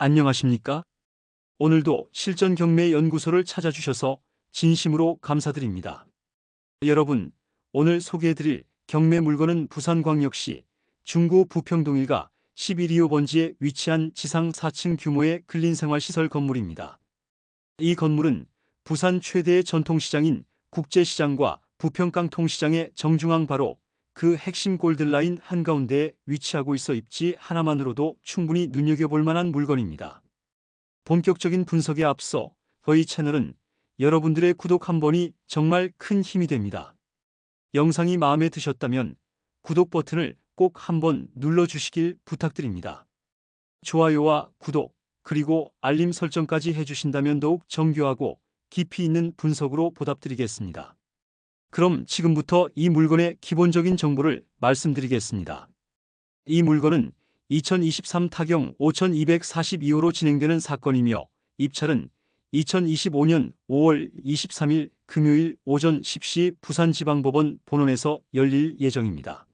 안녕하십니까? 오늘도 실전 경매 연구소를 찾아주셔서 진심으로 감사드립니다. 여러분, 오늘 소개해드릴 경매 물건은 부산광역시 중구 부평동 일가 11.25 번지에 위치한 지상 4층 규모의 근린생활시설 건물입니다. 이 건물은 부산 최대의 전통시장인 국제시장과 부평깡통시장의 정중앙 바로 그 핵심 골든라인 한가운데에 위치하고 있어 입지 하나만으로도 충분히 눈여겨볼 만한 물건입니다. 본격적인 분석에 앞서 저희 채널은 여러분들의 구독 한 번이 정말 큰 힘이 됩니다. 영상이 마음에 드셨다면 구독 버튼을 꼭 한번 눌러주시길 부탁드립니다. 좋아요와 구독, 그리고 알림 설정까지 해주신다면 더욱 정교하고 깊이 있는 분석으로 보답드리겠습니다. 그럼 지금부터 이 물건의 기본적인 정보를 말씀드리겠습니다. 이 물건은 2023 타경 5242호로 진행되는 사건이며 입찰은 2025년 5월 23일 금요일 오전 10시 부산지방법원 본원에서 열릴 예정입니다.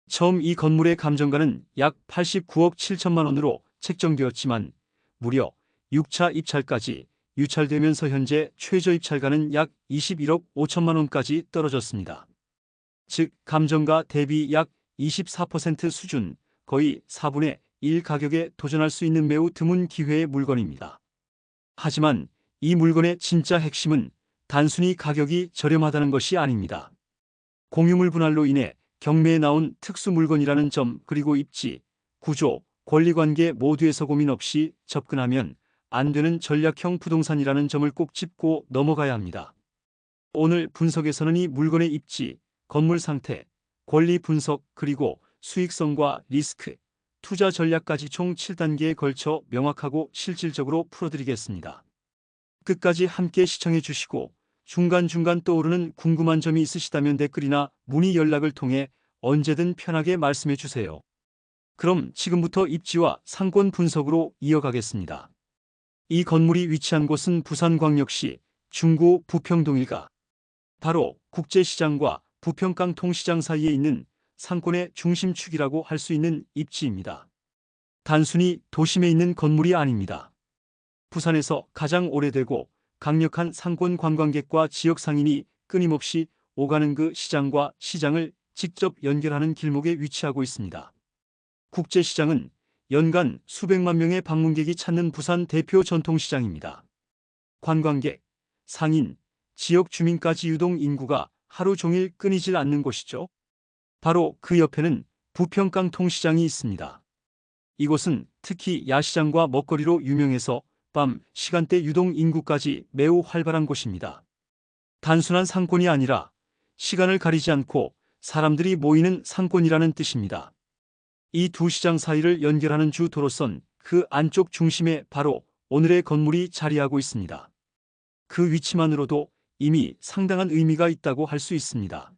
처음 이 건물의 감정가는 약 89억 7천만 원으로 책정되었지만 무려 6차 입찰까지 유찰되면서 현재 최저 입찰가는 약 21억 5천만 원까지 떨어졌습니다. 즉 감정가 대비 약 24% 수준, 거의 4분의 1 가격에 도전할 수 있는 매우 드문 기회의 물건입니다. 하지만 이 물건의 진짜 핵심은 단순히 가격이 저렴하다는 것이 아닙니다. 공유물 분할로 인해 경매에 나온 특수 물건이라는 점, 그리고 입지, 구조, 권리관계 모두에서 고민 없이 접근하면 안 되는 전략형 부동산이라는 점을 꼭 짚고 넘어가야 합니다. 오늘 분석에서는 이 물건의 입지, 건물 상태, 권리 분석, 그리고 수익성과 리스크, 투자 전략까지 총 7단계에 걸쳐 명확하고 실질적으로 풀어드리겠습니다. 끝까지 함께 시청해 주시고 중간중간 떠오르는 궁금한 점이 있으시다면 댓글이나 문의 연락을 통해 언제든 편하게 말씀해 주세요. 그럼 지금부터 입지와 상권 분석으로 이어가겠습니다. 이 건물이 위치한 곳은 부산광역시 중구 부평동 일가, 바로 국제시장과 부평깡통시장 사이에 있는 상권의 중심축이라고 할 수 있는 입지입니다. 단순히 도심에 있는 건물이 아닙니다. 부산에서 가장 오래되고 강력한 상권 관광객과 지역 상인이 끊임없이 오가는 그 시장과 시장을 직접 연결하는 길목에 위치하고 있습니다. 국제시장은 연간 수백만 명의 방문객이 찾는 부산 대표 전통시장입니다. 관광객, 상인, 지역 주민까지 유동 인구가 하루 종일 끊이질 않는 곳이죠. 바로 그 옆에는 부평깡통시장이 있습니다. 이곳은 특히 야시장과 먹거리로 유명해서 밤 시간대 유동 인구까지 매우 활발한 곳입니다. 단순한 상권이 아니라 시간을 가리지 않고 사람들이 모이는 상권이라는 뜻입니다. 이 두 시장 사이를 연결하는 주 도로선 그 안쪽 중심에 바로 오늘의 건물이 자리하고 있습니다. 그 위치만으로도 이미 상당한 의미가 있다고 할 수 있습니다.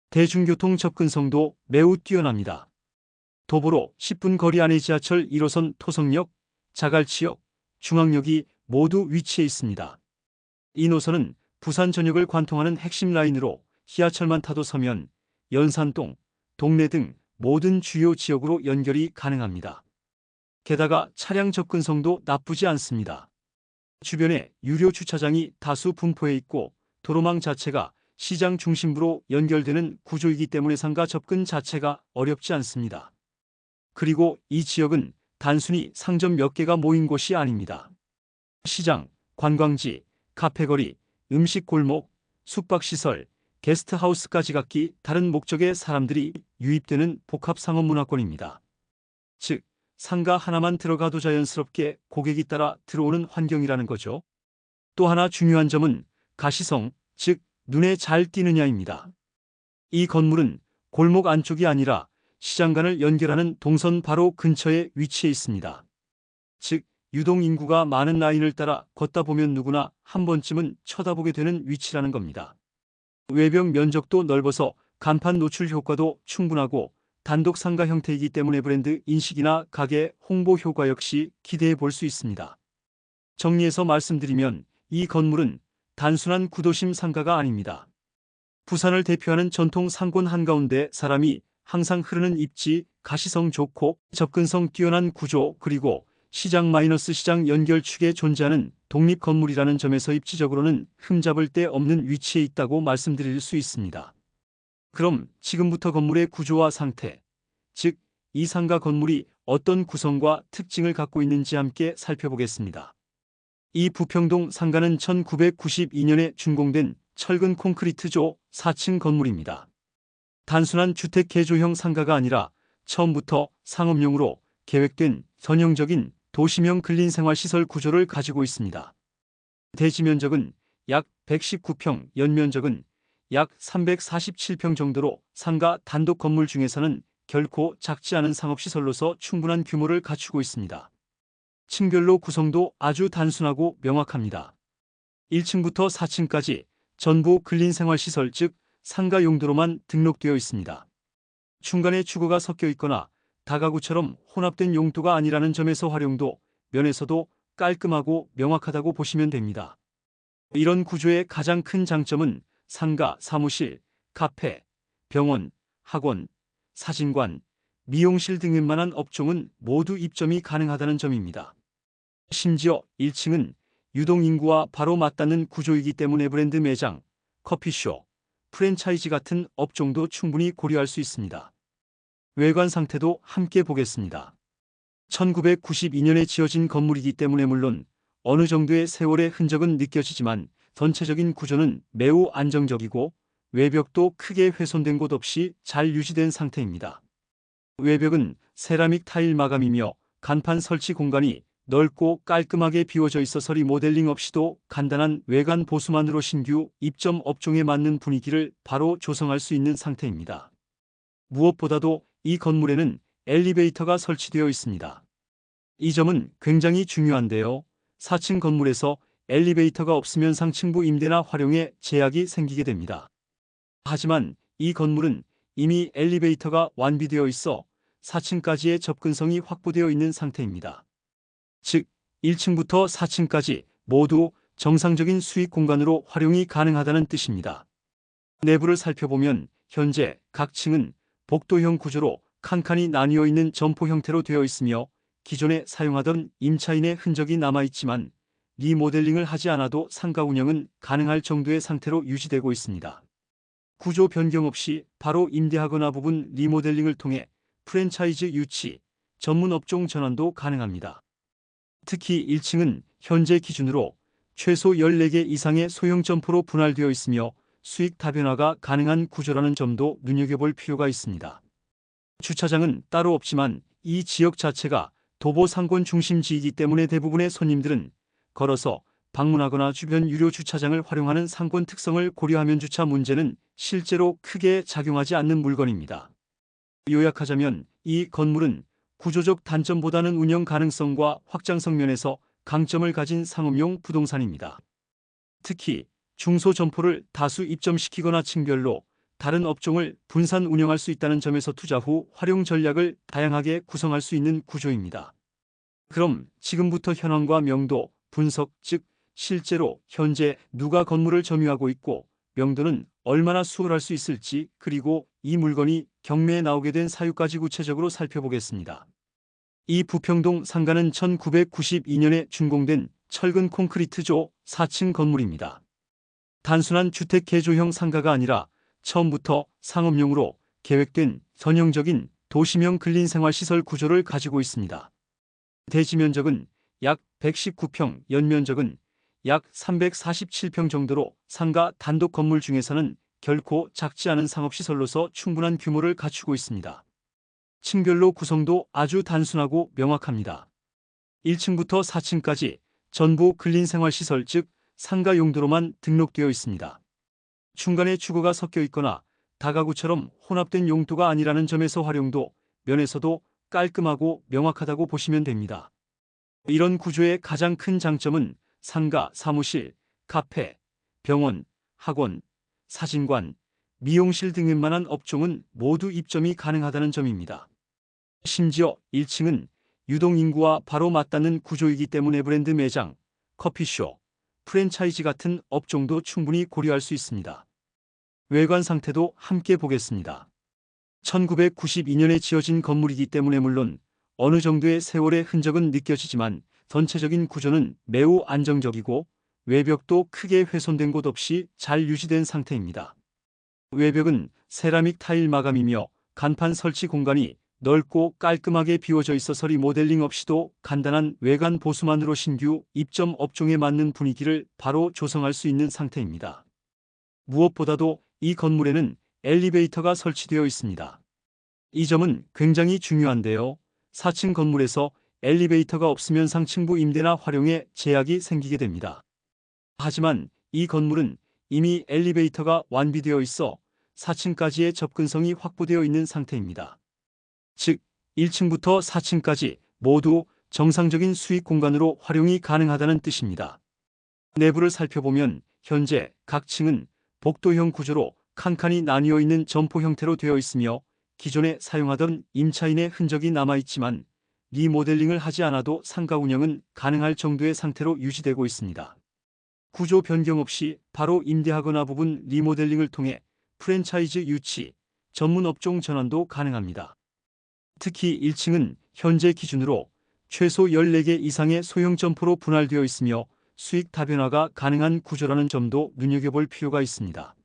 대중교통 접근성도 매우 뛰어납니다. 도보로 10분 거리 안에 지하철 1호선 토성역, 자갈치역, 중앙역이 모두 위치해 있습니다. 이 노선은 부산 전역을 관통하는 핵심 라인으로 지하철만 타도 서면, 연산동, 동래 등 모든 주요 지역으로 연결이 가능합니다. 게다가 차량 접근성도 나쁘지 않습니다. 주변에 유료 주차장이 다수 분포해 있고 도로망 자체가 시장 중심부로 연결되는 구조이기 때문에 상가 접근 자체가 어렵지 않습니다. 그리고 이 지역은 단순히 상점 몇 개가 모인 곳이 아닙니다. 시장, 관광지, 카페거리, 음식 골목, 숙박시설, 게스트하우스까지 각기 다른 목적의 사람들이 유입되는 복합상업문화권입니다. 즉, 상가 하나만 들어가도 자연스럽게 고객이 따라 들어오는 환경이라는 거죠. 또 하나 중요한 점은 가시성, 즉 눈에 잘 띄느냐입니다. 이 건물은 골목 안쪽이 아니라 시장간을 연결하는 동선 바로 근처에 위치해 있습니다. 즉, 유동 인구가 많은 라인을 따라 걷다 보면 누구나 한 번쯤은 쳐다보게 되는 위치라는 겁니다. 외벽 면적도 넓어서 간판 노출 효과도 충분하고 단독 상가 형태이기 때문에 브랜드 인식이나 가게 홍보 효과 역시 기대해 볼 수 있습니다. 정리해서 말씀드리면 이 건물은 단순한 구도심 상가가 아닙니다. 부산을 대표하는 전통 상권 한가운데 사람이 항상 흐르는 입지, 가시성 좋고 접근성 뛰어난 구조, 그리고 시장 연결축에 존재하는 독립 건물이라는 점에서 입지적으로는 흠잡을 데 없는 위치에 있다고 말씀드릴 수 있습니다. 그럼 지금부터 건물의 구조와 상태, 즉 이 상가 건물이 어떤 구성과 특징을 갖고 있는지 함께 살펴보겠습니다. 이 부평동 상가는 1992년에 준공된 철근 콘크리트조 4층 건물입니다. 단순한 주택 개조형 상가가 아니라 처음부터 상업용으로 계획된 전형적인 도시명 근린생활시설 구조를 가지고 있습니다. 대지 면적은 약 119평, 연면적은 약 347평 정도로 상가 단독 건물 중에서는 결코 작지 않은 상업시설로서 충분한 규모를 갖추고 있습니다. 층별로 구성도 아주 단순하고 명확합니다. 1층부터 4층까지 전부 근린생활시설 즉 상가 용도로만 등록되어 있습니다. 중간에 주거가 섞여 있거나 다가구처럼 혼합된 용도가 아니라는 점에서 활용도 면에서도 깔끔하고 명확하다고 보시면 됩니다. 이런 구조의 가장 큰 장점은 상가, 사무실, 카페, 병원, 학원, 사진관, 미용실 등 웬만한 업종은 모두 입점이 가능하다는 점입니다. 심지어 1층은 유동인구와 바로 맞닿는 구조이기 때문에 브랜드 매장, 커피숍, 프랜차이즈 같은 업종도 충분히 고려할 수 있습니다. 외관 상태도 함께 보겠습니다. 1992년에 지어진 건물이기 때문에 물론 어느 정도의 세월의 흔적은 느껴지지만 전체적인 구조는 매우 안정적이고 외벽도 크게 훼손된 곳 없이 잘 유지된 상태입니다. 외벽은 세라믹 타일 마감이며 간판 설치 공간이 넓고 깔끔하게 비워져 있어서 리모델링 없이도 간단한 외관 보수만으로 신규 입점 업종에 맞는 분위기를 바로 조성할 수 있는 상태입니다. 무엇보다도 이 건물에는 엘리베이터가 설치되어 있습니다. 이 점은 굉장히 중요한데요. 4층 건물에서 엘리베이터가 없으면 상층부 임대나 활용에 제약이 생기게 됩니다. 하지만 이 건물은 이미 엘리베이터가 완비되어 있어 4층까지의 접근성이 확보되어 있는 상태입니다. 즉 1층부터 4층까지 모두 정상적인 수익 공간으로 활용이 가능하다는 뜻입니다. 내부를 살펴보면 현재 각 층은 복도형 구조로 칸칸이 나뉘어 있는 점포 형태로 되어 있으며 기존에 사용하던 임차인의 흔적이 남아있지만 리모델링을 하지 않아도 상가 운영은 가능할 정도의 상태로 유지되고 있습니다. 구조 변경 없이 바로 임대하거나 부분 리모델링을 통해 프랜차이즈 유치, 전문 업종 전환도 가능합니다. 특히 1층은 현재 기준으로 최소 14개 이상의 소형 점포로 분할되어 있으며 수익 다변화가 가능한 구조라는 점도 눈여겨볼 필요가 있습니다. 주차장은 따로 없지만 이 지역 자체가 도보 상권 중심지이기 때문에 대부분의 손님들은 걸어서 방문하거나 주변 유료 주차장을 활용하는 상권 특성을 고려하면 주차 문제는 실제로 크게 작용하지 않는 물건입니다. 요약하자면 이 건물은 구조적 단점보다는 운영 가능성과 확장성 면에서 강점을 가진 상업용 부동산입니다. 특히 중소점포를 다수 입점시키거나 층별로 다른 업종을 분산 운영할 수 있다는 점에서 투자 후 활용 전략을 다양하게 구성할 수 있는 구조입니다. 그럼 지금부터 현황과 명도, 분석 즉 실제로 현재 누가 건물을 점유하고 있고 명도는 얼마나 수월할 수 있을지 그리고 이 물건이 경매에 나오게 된 사유까지 구체적으로 살펴보겠습니다. 이 부평동 상가는 1992년에 준공된 철근 콘크리트조 4층 건물입니다. 단순한 주택 개조형 상가가 아니라 처음부터 상업용으로 계획된 전형적인 도시명 근린생활시설 구조를 가지고 있습니다. 대지 면적은 약 119평, 연면적은 약 347평 정도로 상가 단독 건물 중에서는 결코 작지 않은 상업시설로서 충분한 규모를 갖추고 있습니다. 층별로 구성도 아주 단순하고 명확합니다. 1층부터 4층까지 전부 근린생활시설 즉 상가 용도로만 등록되어 있습니다. 중간에 주거가 섞여 있거나 다가구처럼 혼합된 용도가 아니라는 점에서 활용도 면에서도 깔끔하고 명확하다고 보시면 됩니다. 이런 구조의 가장 큰 장점은 상가, 사무실, 카페, 병원, 학원, 사진관, 미용실 등 웬만한 업종은 모두 입점이 가능하다는 점입니다. 심지어 1층은 유동인구와 바로 맞닿는 구조이기 때문에 브랜드 매장, 커피숍, 프랜차이즈 같은 업종도 충분히 고려할 수 있습니다. 외관 상태도 함께 보겠습니다. 1992년에 지어진 건물이기 때문에 물론 어느 정도의 세월의 흔적은 느껴지지만 전체적인 구조는 매우 안정적이고 외벽도 크게 훼손된 곳 없이 잘 유지된 상태입니다. 외벽은 세라믹 타일 마감이며 간판 설치 공간이 넓고 깔끔하게 비워져 있어서 리모델링 없이도 간단한 외관 보수만으로 신규 입점 업종에 맞는 분위기를 바로 조성할 수 있는 상태입니다. 무엇보다도 이 건물에는 엘리베이터가 설치되어 있습니다. 이 점은 굉장히 중요한데요. 4층 건물에서 엘리베이터가 없으면 상층부 임대나 활용에 제약이 생기게 됩니다. 하지만 이 건물은 이미 엘리베이터가 완비되어 있어 4층까지의 접근성이 확보되어 있는 상태입니다. 즉, 1층부터 4층까지 모두 정상적인 수익 공간으로 활용이 가능하다는 뜻입니다. 내부를 살펴보면 현재 각 층은 복도형 구조로 칸칸이 나뉘어 있는 점포 형태로 되어 있으며 기존에 사용하던 임차인의 흔적이 남아있지만 리모델링을 하지 않아도 상가 운영은 가능할 정도의 상태로 유지되고 있습니다. 구조 변경 없이 바로 임대하거나 부분 리모델링을 통해 프랜차이즈 유치, 전문 업종 전환도 가능합니다. 특히 1층은 현재 기준으로 최소 14개 이상의 소형 점포로 분할되어 있으며 수익 다변화가 가능한 구조라는 점도 눈여겨볼 필요가 있습니다.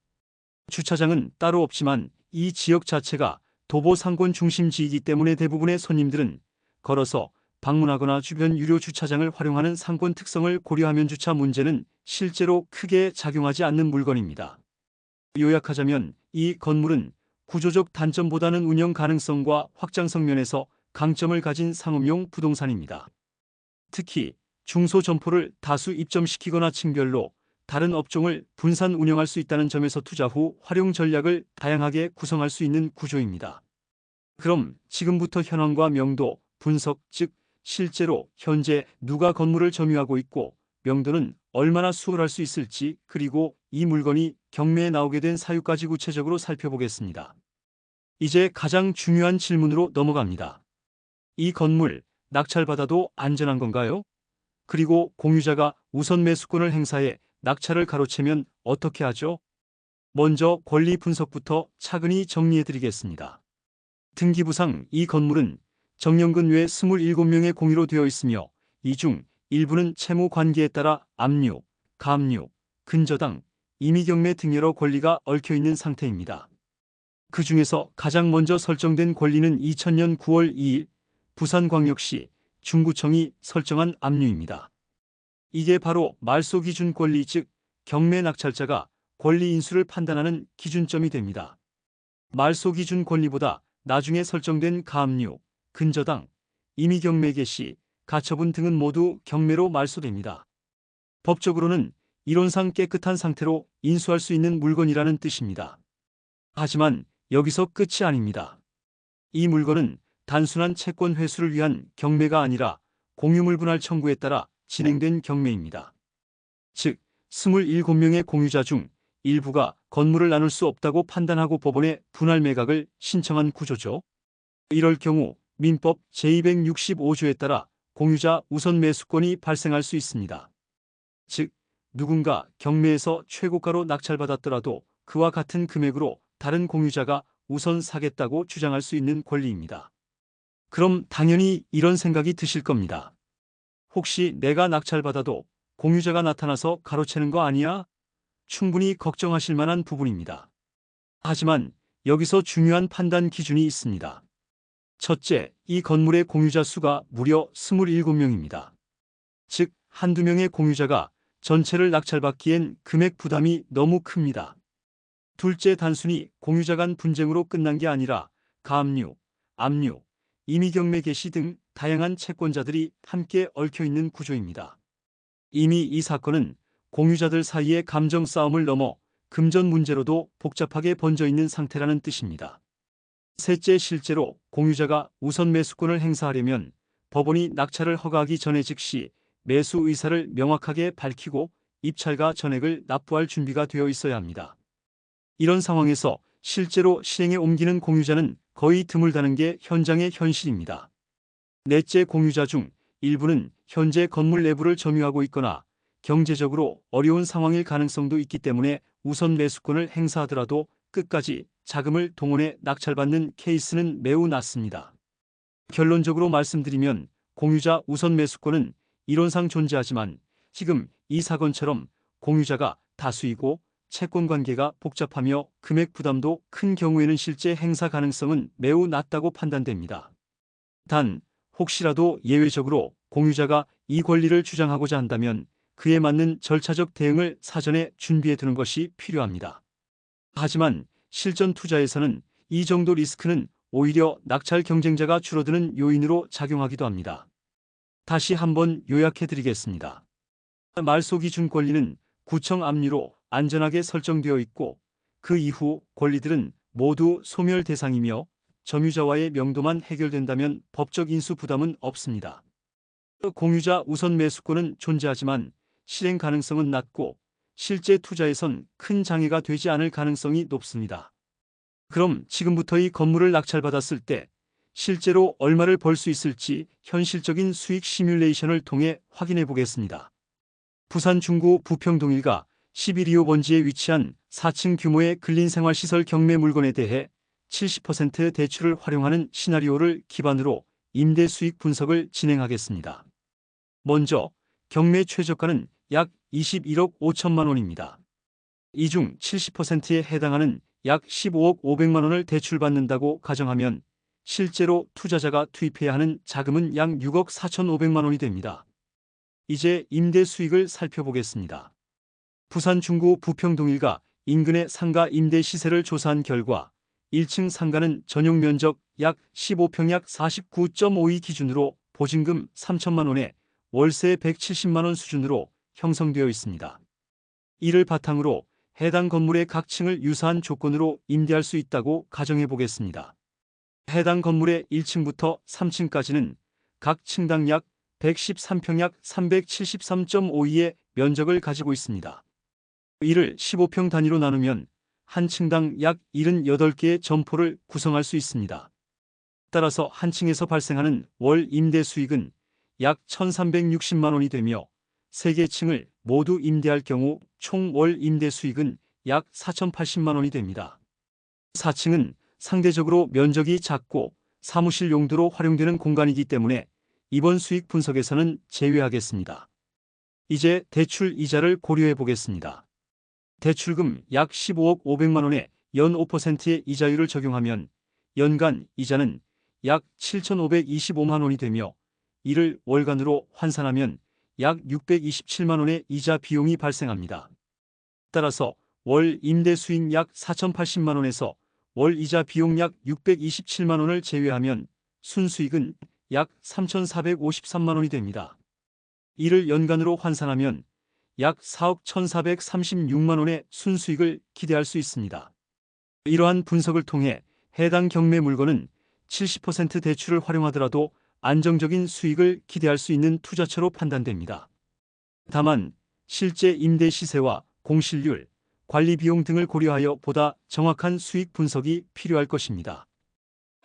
주차장은 따로 없지만 이 지역 자체가 도보 상권 중심지이기 때문에 대부분의 손님들은 걸어서 방문하거나 주변 유료 주차장을 활용하는 상권 특성을 고려하면 주차 문제는 실제로 크게 작용하지 않는 물건입니다. 요약하자면 이 건물은 구조적 단점보다는 운영 가능성과 확장성 면에서 강점을 가진 상업용 부동산입니다. 특히 중소점포를 다수 입점시키거나 층별로 다른 업종을 분산 운영할 수 있다는 점에서 투자 후 활용 전략을 다양하게 구성할 수 있는 구조입니다. 그럼 지금부터 현황과 명도, 분석, 즉 실제로 현재 누가 건물을 점유하고 있고 명도는 얼마나 수월할 수 있을지, 그리고 이 물건이 경매에 나오게 된 사유까지 구체적으로 살펴보겠습니다. 이제 가장 중요한 질문으로 넘어갑니다. 이 건물 낙찰받아도 안전한 건가요? 그리고 공유자가 우선 매수권을 행사해 낙찰을 가로채면 어떻게 하죠? 먼저 권리 분석부터 차근히 정리해드리겠습니다. 등기부상 이 건물은 정년근 외 27명의 공유로 되어 있으며 이 중 일부는 채무 관계에 따라 압류, 감류, 근저당, 임의경매 등 여러 권리가 얽혀있는 상태입니다. 그 중에서 가장 먼저 설정된 권리는 2000년 9월 2일 부산광역시 중구청이 설정한 압류입니다. 이게 바로 말소 기준 권리, 즉 경매 낙찰자가 권리 인수를 판단하는 기준점이 됩니다. 말소 기준 권리보다 나중에 설정된 가압류, 근저당, 임의경매 개시, 가처분 등은 모두 경매로 말소됩니다. 법적으로는 이론상 깨끗한 상태로 인수할 수 있는 물건이라는 뜻입니다. 하지만 여기서 끝이 아닙니다. 이 물건은 단순한 채권 회수를 위한 경매가 아니라 공유물 분할 청구에 따라 진행된 경매입니다. 즉, 27명의 공유자 중 일부가 건물을 나눌 수 없다고 판단하고 법원에 분할 매각을 신청한 구조죠. 이럴 경우 민법 제265조에 따라 공유자 우선 매수권이 발생할 수 있습니다. 즉, 누군가 경매에서 최고가로 낙찰받았더라도 그와 같은 금액으로 다른 공유자가 우선 사겠다고 주장할 수 있는 권리입니다. 그럼 당연히 이런 생각이 드실 겁니다. 혹시 내가 낙찰받아도 공유자가 나타나서 가로채는 거 아니야? 충분히 걱정하실 만한 부분입니다. 하지만 여기서 중요한 판단 기준이 있습니다. 첫째, 이 건물의 공유자 수가 무려 27명입니다. 즉, 한두 명의 공유자가 전체를 낙찰받기엔 금액 부담이 너무 큽니다. 둘째, 단순히 공유자 간 분쟁으로 끝난 게 아니라 가압류, 압류, 임의경매 개시 등 다양한 채권자들이 함께 얽혀있는 구조입니다. 이미 이 사건은 공유자들 사이의 감정 싸움을 넘어 금전 문제로도 복잡하게 번져 있는 상태라는 뜻입니다. 셋째, 실제로 공유자가 우선 매수권을 행사하려면 법원이 낙찰을 허가하기 전에 즉시 매수 의사를 명확하게 밝히고 입찰가 전액을 납부할 준비가 되어 있어야 합니다. 이런 상황에서 실제로 실행에 옮기는 공유자는 거의 드물다는 게 현장의 현실입니다. 넷째, 공유자 중 일부는 현재 건물 내부를 점유하고 있거나 경제적으로 어려운 상황일 가능성도 있기 때문에 우선 매수권을 행사하더라도 끝까지 자금을 동원해 낙찰받는 케이스는 매우 낮습니다. 결론적으로 말씀드리면 공유자 우선 매수권은 이론상 존재하지만 지금 이 사건처럼 공유자가 다수이고 채권 관계가 복잡하며 금액 부담도 큰 경우에는 실제 행사 가능성은 매우 낮다고 판단됩니다. 단, 혹시라도 예외적으로 공유자가 이 권리를 주장하고자 한다면 그에 맞는 절차적 대응을 사전에 준비해 두는 것이 필요합니다. 하지만 실전 투자에서는 이 정도 리스크는 오히려 낙찰 경쟁자가 줄어드는 요인으로 작용하기도 합니다. 다시 한번 요약해 드리겠습니다. 말소기준 권리는 구청 압류로 안전하게 설정되어 있고 그 이후 권리들은 모두 소멸 대상이며 점유자와의 명도만 해결된다면 법적 인수 부담은 없습니다. 공유자 우선 매수권은 존재하지만 실행 가능성은 낮고 실제 투자에선 큰 장애가 되지 않을 가능성이 높습니다. 그럼 지금부터 이 건물을 낙찰받았을 때 실제로 얼마를 벌 수 있을지 현실적인 수익 시뮬레이션을 통해 확인해 보겠습니다. 부산 중구 부평동 1가 11.25 번지에 위치한 4층 규모의 근린생활시설 경매 물건에 대해 70% 대출을 활용하는 시나리오를 기반으로 임대 수익 분석을 진행하겠습니다. 먼저 경매 최저가는 약 21억 5천만 원입니다. 이 중 70%에 해당하는 약 15억 500만 원을 대출받는다고 가정하면 실제로 투자자가 투입해야 하는 자금은 약 6억 4,500만 원이 됩니다. 이제 임대 수익을 살펴보겠습니다. 부산 중구 부평동 1가 인근의 상가 임대 시세를 조사한 결과 1층 상가는 전용 면적 약 15평 약 49.52 기준으로 보증금 3천만 원에 월세 170만 원 수준으로 형성되어 있습니다. 이를 바탕으로 해당 건물의 각 층을 유사한 조건으로 임대할 수 있다고 가정해 보겠습니다. 해당 건물의 1층부터 3층까지는 각 층당 약 113평 약 373.52의 면적을 가지고 있습니다. 이를 15평 단위로 나누면 한 층당 약 78개의 점포를 구성할 수 있습니다. 따라서 한 층에서 발생하는 월 임대 수익은 약 1,360만 원이 되며 3개 층을 모두 임대할 경우 총 월 임대 수익은 약 4,080만 원이 됩니다. 4층은 상대적으로 면적이 작고 사무실 용도로 활용되는 공간이기 때문에 이번 수익 분석에서는 제외하겠습니다. 이제 대출 이자를 고려해 보겠습니다. 대출금 약 15억 500만 원에 연 5%의 이자율을 적용하면 연간 이자는 약 7,525만 원이 되며 이를 월간으로 환산하면 약 627만 원의 이자 비용이 발생합니다. 따라서 월 임대 수익 약 4,080만 원에서 월 이자 비용 약 627만 원을 제외하면 순수익은 약 3,453만 원이 됩니다. 이를 연간으로 환산하면 약 4억 1,436만 원의 순수익을 기대할 수 있습니다. 이러한 분석을 통해 해당 경매 물건은 70% 대출을 활용하더라도 안정적인 수익을 기대할 수 있는 투자처로 판단됩니다. 다만 실제 임대 시세와 공실률, 관리 비용 등을 고려하여 보다 정확한 수익 분석이 필요할 것입니다.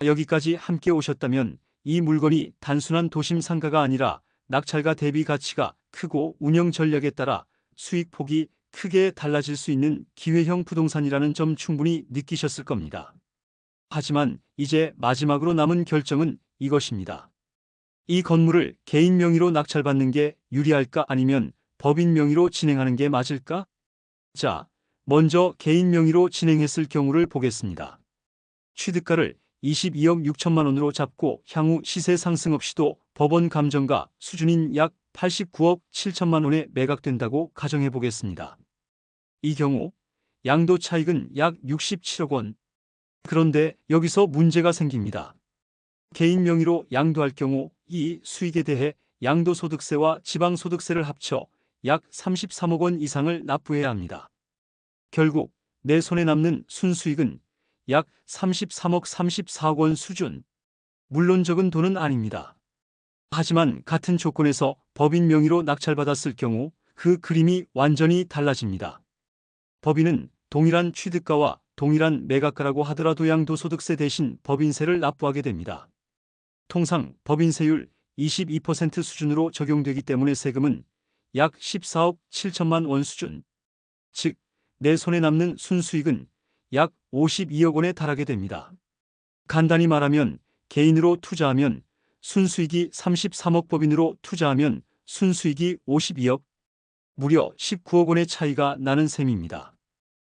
여기까지 함께 오셨다면 이 물건이 단순한 도심 상가가 아니라 낙찰가 대비 가치가 크고 운영 전략에 따라 수익 폭이 크게 달라질 수 있는 기회형 부동산이라는 점 충분히 느끼셨을 겁니다. 하지만 이제 마지막으로 남은 결정은 이것입니다. 이 건물을 개인 명의로 낙찰받는 게 유리할까 아니면 법인 명의로 진행하는 게 맞을까? 자, 먼저 개인 명의로 진행했을 경우를 보겠습니다. 취득가를 22억 6천만 원으로 잡고 향후 시세 상승 없이도 법원 감정가 수준인 약 89억 7천만 원에 매각된다고 가정해 보겠습니다. 이 경우 양도 차익은 약 67억 원. 그런데 여기서 문제가 생깁니다. 개인 명의로 양도할 경우 이 수익에 대해 양도소득세와 지방소득세를 합쳐 약 33억 원 이상을 납부해야 합니다. 결국 내 손에 남는 순수익은 약 33억 34억 원 수준. 물론 적은 돈은 아닙니다. 하지만 같은 조건에서 법인 명의로 낙찰받았을 경우 그 그림이 완전히 달라집니다. 법인은 동일한 취득가와 동일한 매각가라고 하더라도 양도소득세 대신 법인세를 납부하게 됩니다. 통상 법인세율 22% 수준으로 적용되기 때문에 세금은 약 14억 7천만 원 수준. 즉, 내 손에 남는 순수익은 약 52억 원에 달하게 됩니다. 간단히 말하면 개인으로 투자하면 순수익이 33억, 법인으로 투자하면 순수익이 52억, 무려 19억 원의 차이가 나는 셈입니다.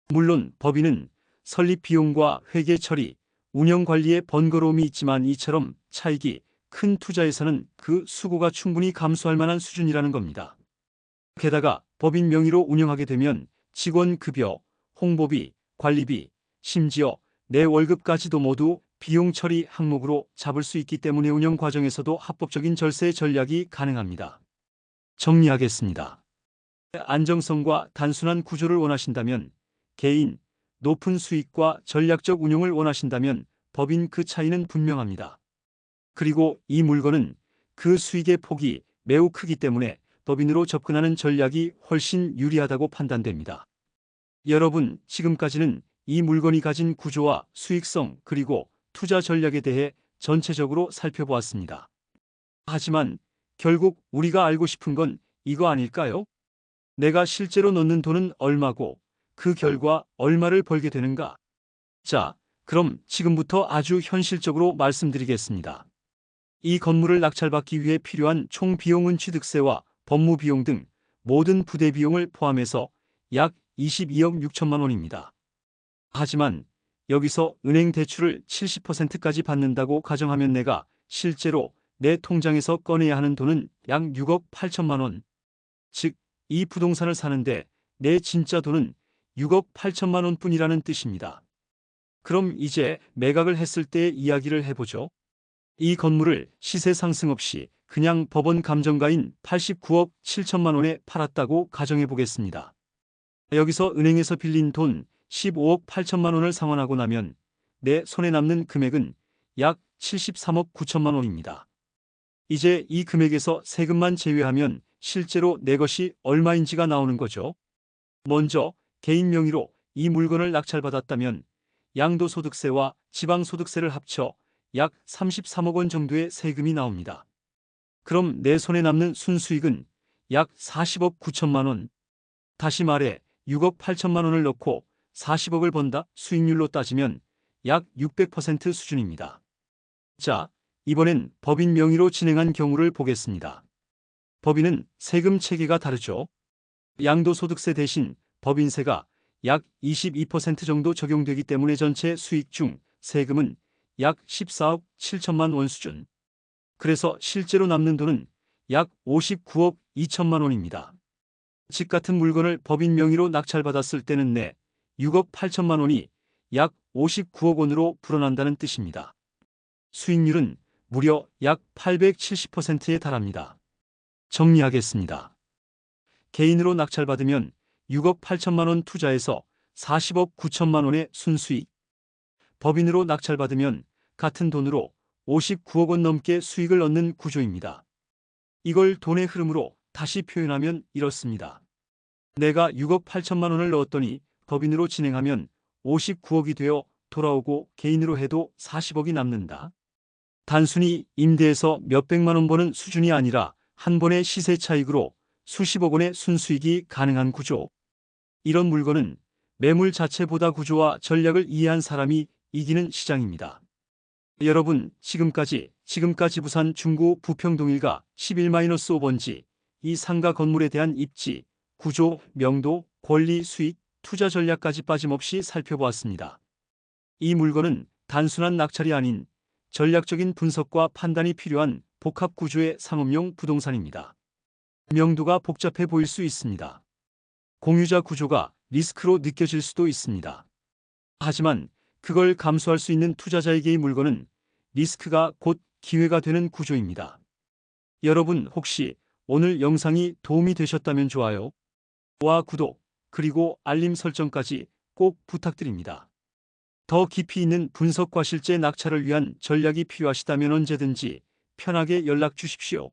물론 법인은 설립 비용과 회계 처리, 운영 관리에 번거로움이 있지만 이처럼 차익이 큰 투자에서는 그 수고가 충분히 감수할 만한 수준이라는 겁니다. 게다가 법인 명의로 운영하게 되면 직원 급여, 홍보비, 관리비, 심지어 내 월급까지도 모두 비용 처리 항목으로 잡을 수 있기 때문에 운영 과정에서도 합법적인 절세 전략이 가능합니다. 정리하겠습니다. 안정성과 단순한 구조를 원하신다면, 개인, 높은 수익과 전략적 운용을 원하신다면 법인, 그 차이는 분명합니다. 그리고 이 물건은 그 수익의 폭이 매우 크기 때문에 법인으로 접근하는 전략이 훨씬 유리하다고 판단됩니다. 여러분, 지금까지는 이 물건이 가진 구조와 수익성 그리고 투자 전략에 대해 전체적으로 살펴보았습니다. 하지만 결국 우리가 알고 싶은 건 이거 아닐까요? 내가 실제로 넣는 돈은 얼마고 그 결과 얼마를 벌게 되는가? 자, 그럼 지금부터 아주 현실적으로 말씀드리겠습니다. 이 건물을 낙찰받기 위해 필요한 총 비용은 취득세와 법무 비용 등 모든 부대 비용을 포함해서 약 22억 6천만 원입니다. 하지만 여기서 은행 대출을 70%까지 받는다고 가정하면 내가 실제로 내 통장에서 꺼내야 하는 돈은 약 6억 8천만 원. 즉, 이 부동산을 사는데 내 진짜 돈은 6억 8천만 원뿐이라는 뜻입니다. 그럼 이제 매각을 했을 때의 이야기를 해보죠. 이 건물을 시세 상승 없이 그냥 법원 감정가인 89억 7천만 원에 팔았다고 가정해 보겠습니다. 여기서 은행에서 빌린 돈 15억 8천만 원을 상환하고 나면 내 손에 남는 금액은 약 73억 9천만 원입니다. 이제 이 금액에서 세금만 제외하면 실제로 내 것이 얼마인지가 나오는 거죠. 먼저 개인 명의로 이 물건을 낙찰받았다면 양도소득세와 지방소득세를 합쳐 약 33억 원 정도의 세금이 나옵니다. 그럼 내 손에 남는 순수익은 약 40억 9천만 원. 다시 말해 6억 8천만 원을 넣고 40억을 번다. 수익률로 따지면 약 600% 수준입니다. 자, 이번엔 법인 명의로 진행한 경우를 보겠습니다. 법인은 세금 체계가 다르죠. 양도소득세 대신 법인세가 약 22% 정도 적용되기 때문에 전체 수익 중 세금은 약 14억 7천만 원 수준. 그래서 실제로 남는 돈은 약 59억 2천만 원입니다. 집 같은 물건을 법인 명의로 낙찰받았을 때는 내 6억 8천만 원이 약 59억 원으로 불어난다는 뜻입니다. 수익률은 무려 약 870%에 달합니다. 정리하겠습니다. 개인으로 낙찰받으면 6억 8천만 원 투자해서 40억 9천만 원의 순수익. 법인으로 낙찰받으면 같은 돈으로 59억 원 넘게 수익을 얻는 구조입니다. 이걸 돈의 흐름으로 다시 표현하면 이렇습니다. 내가 6억 8천만 원을 넣었더니 법인으로 진행하면 59억이 되어 돌아오고 개인으로 해도 40억이 남는다. 단순히 임대에서 몇백만 원 버는 수준이 아니라 한 번의 시세 차익으로 수십억 원의 순수익이 가능한 구조. 이런 물건은 매물 자체보다 구조와 전략을 이해한 사람이 이기는 시장입니다. 여러분, 지금까지 부산 중구 부평동 일가 11-5번지 이 상가 건물에 대한 입지, 구조, 명도, 권리, 수익, 투자 전략까지 빠짐없이 살펴보았습니다. 이 물건은 단순한 낙찰이 아닌 전략적인 분석과 판단이 필요한 복합 구조의 상업용 부동산입니다. 명도가 복잡해 보일 수 있습니다. 공유자 구조가 리스크로 느껴질 수도 있습니다. 하지만 그걸 감수할 수 있는 투자자에게의 물건은 리스크가 곧 기회가 되는 구조입니다. 여러분, 혹시 오늘 영상이 도움이 되셨다면 좋아요와 구독, 그리고 알림 설정까지 꼭 부탁드립니다. 더 깊이 있는 분석과 실제 낙찰을 위한 전략이 필요하시다면 언제든지 편하게 연락 주십시오.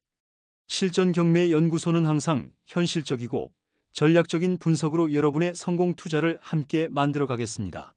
실전경매연구소는 항상 현실적이고 전략적인 분석으로 여러분의 성공 투자를 함께 만들어 가겠습니다.